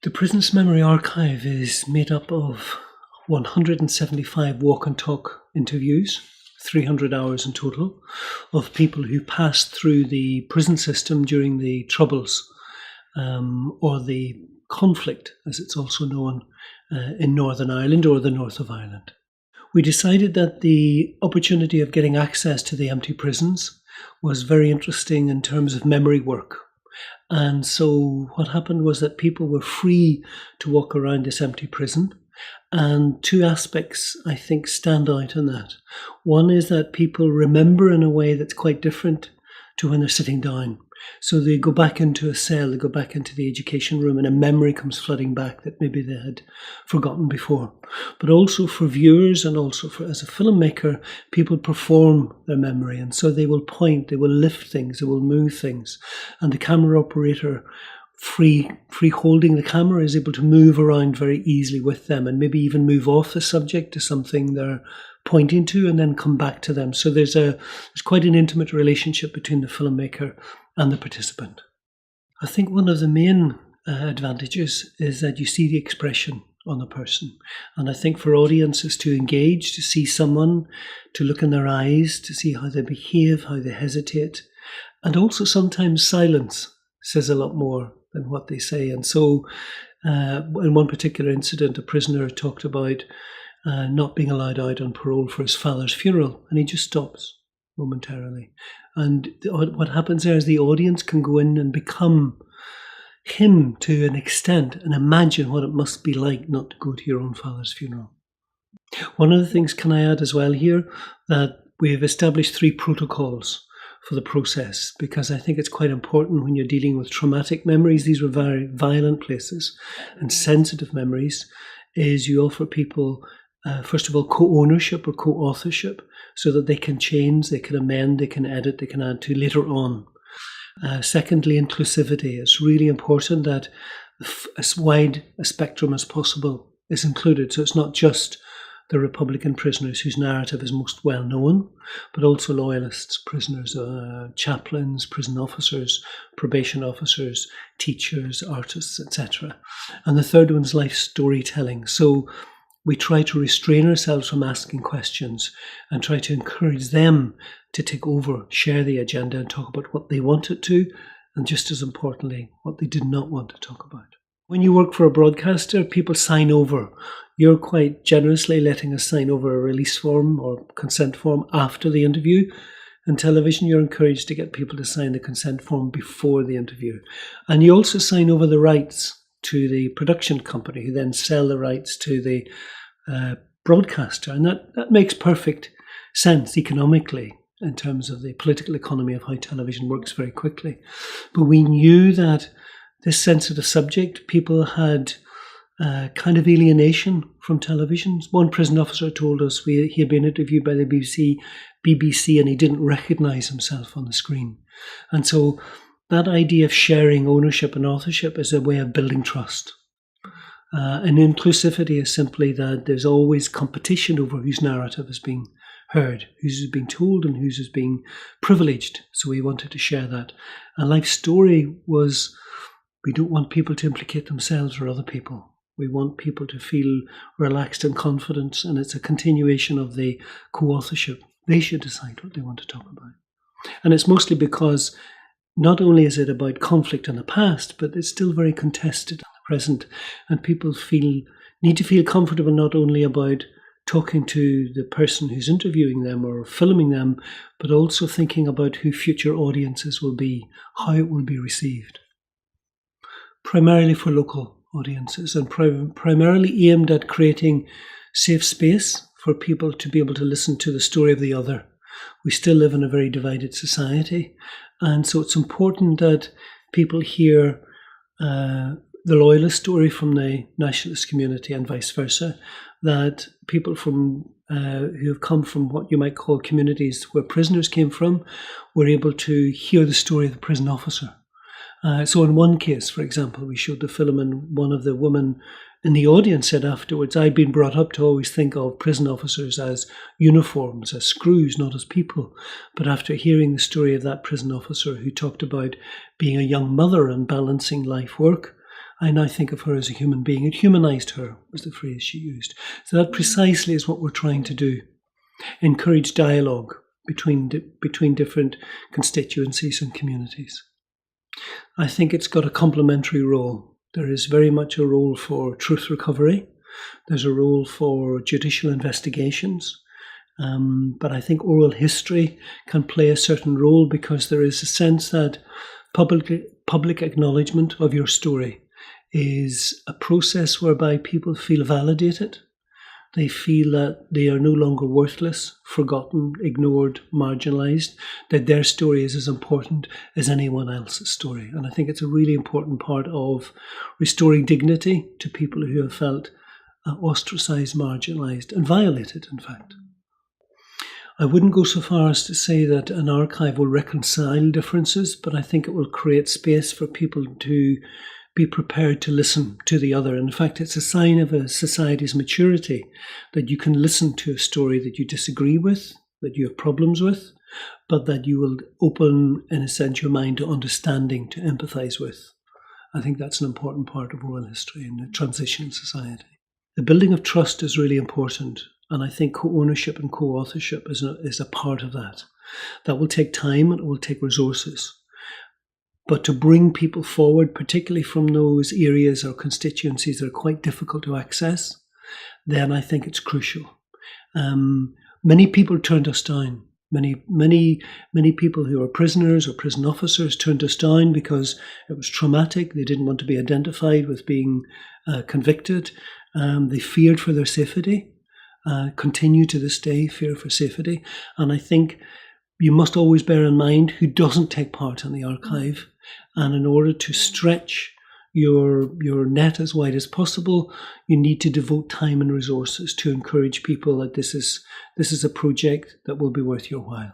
The prison's memory archive is made up of 175 walk and talk interviews, 300 hours in total, of people who passed through the prison system during the Troubles, or the conflict, as it's also known, in Northern Ireland or the north of Ireland. We decided that the opportunity of getting access to the empty prisons was very interesting in terms of memory work. And so what happened was that people were free to walk around this empty prison. And two aspects, I think, stand out in that. One is that people remember in a way that's quite different to when they're sitting down. So they go back into a cell, they go back into the education room, and a memory comes flooding back that maybe they had forgotten before. But also for viewers and also as a filmmaker, people perform their memory. And so they will point, they will lift things, they will move things. And the camera operator, free holding the camera, is able to move around very easily with them and maybe even move off the subject to something they're pointing to and then come back to them. So there's quite an intimate relationship between the filmmaker and the participant. I think one of the main advantages is that you see the expression on the person. And I think for audiences to engage, to see someone, to look in their eyes, to see how they behave, how they hesitate, and also sometimes silence says a lot more than what they say. And so in one particular incident, a prisoner talked about not being allowed out on parole for his father's funeral, and he just stops momentarily. And what happens there is the audience can go in and become him to an extent and imagine what it must be like not to go to your own father's funeral. One of the things, can I add as well here, that we have established 3 protocols for the process, because I think it's quite important when you're dealing with traumatic memories. These were very violent places, and sensitive memories, is you offer people first of all, co-ownership or co-authorship, so that they can change, they can amend, they can edit, they can add to later on. Secondly, inclusivity. It's really important that as wide a spectrum as possible is included. So it's not just the Republican prisoners whose narrative is most well known, but also loyalists, prisoners, chaplains, prison officers, probation officers, teachers, artists, etc. And the third one is life storytelling. So we try to restrain ourselves from asking questions and try to encourage them to take over, share the agenda and talk about what they wanted to, and just as importantly, what they did not want to talk about. When you work for a broadcaster, people sign over. You're quite generously letting us sign over a release form or consent form after the interview. In television, you're encouraged to get people to sign the consent form before the interview. And you also sign over the rights to the production company, who then sell the rights to the broadcaster. And that makes perfect sense economically in terms of the political economy of how television works very quickly. But we knew that this sensitive subject, people had kind of alienation from television. One prison officer told us he had been interviewed by the BBC and he didn't recognise himself on the screen. And so that idea of sharing ownership and authorship is a way of building trust. And inclusivity is simply that there's always competition over whose narrative is being heard, whose is being told and whose is being privileged. So we wanted to share that. And life story was, we don't want people to implicate themselves or other people. We want people to feel relaxed and confident, and it's a continuation of the co-authorship. They should decide what they want to talk about. And it's mostly because not only is it about conflict in the past, but it's still very contested in the present. And people need to feel comfortable not only about talking to the person who's interviewing them or filming them, but also thinking about who future audiences will be, how it will be received. Primarily for local audiences and primarily aimed at creating safe space for people to be able to listen to the story of the other. We still live in a very divided society, and so it's important that people hear the loyalist story from the nationalist community and vice versa, that people from who have come from what you might call communities where prisoners came from were able to hear the story of the prison officer. So in one case, for example, we showed the film and one of the women in the audience said afterwards, I'd been brought up to always think of prison officers as uniforms, as screws, not as people. But after hearing the story of that prison officer who talked about being a young mother and balancing life work, I now think of her as a human being. It humanized her, was the phrase she used. So that precisely is what we're trying to do. Encourage dialogue between different constituencies and communities. I think it's got a complementary role. There is very much a role for truth recovery. There's a role for judicial investigations. But I think oral history can play a certain role because there is a sense that public acknowledgement of your story is a process whereby people feel validated. They feel that they are no longer worthless, forgotten, ignored, marginalised, that their story is as important as anyone else's story. And I think it's a really important part of restoring dignity to people who have felt ostracised, marginalised and violated, in fact. I wouldn't go so far as to say that an archive will reconcile differences, but I think it will create space for people to be prepared to listen to the other. In fact, it's a sign of a society's maturity that you can listen to a story that you disagree with, that you have problems with, but that you will open, in a sense, your mind to understanding, to empathise with. I think that's an important part of oral history in a transition society. The building of trust is really important, and I think co-ownership and co-authorship is a part of that. That will take time and it will take resources. But to bring people forward, particularly from those areas or constituencies that are quite difficult to access, then I think it's crucial. Many people turned us down. Many people who are prisoners or prison officers turned us down because it was traumatic. They didn't want to be identified with being convicted. They feared for their safety. Continue to this day, fear for safety. And I think you must always bear in mind who doesn't take part in the archive. And in order to stretch your net as wide as possible, you need to devote time and resources to encourage people that this is a project that will be worth your while.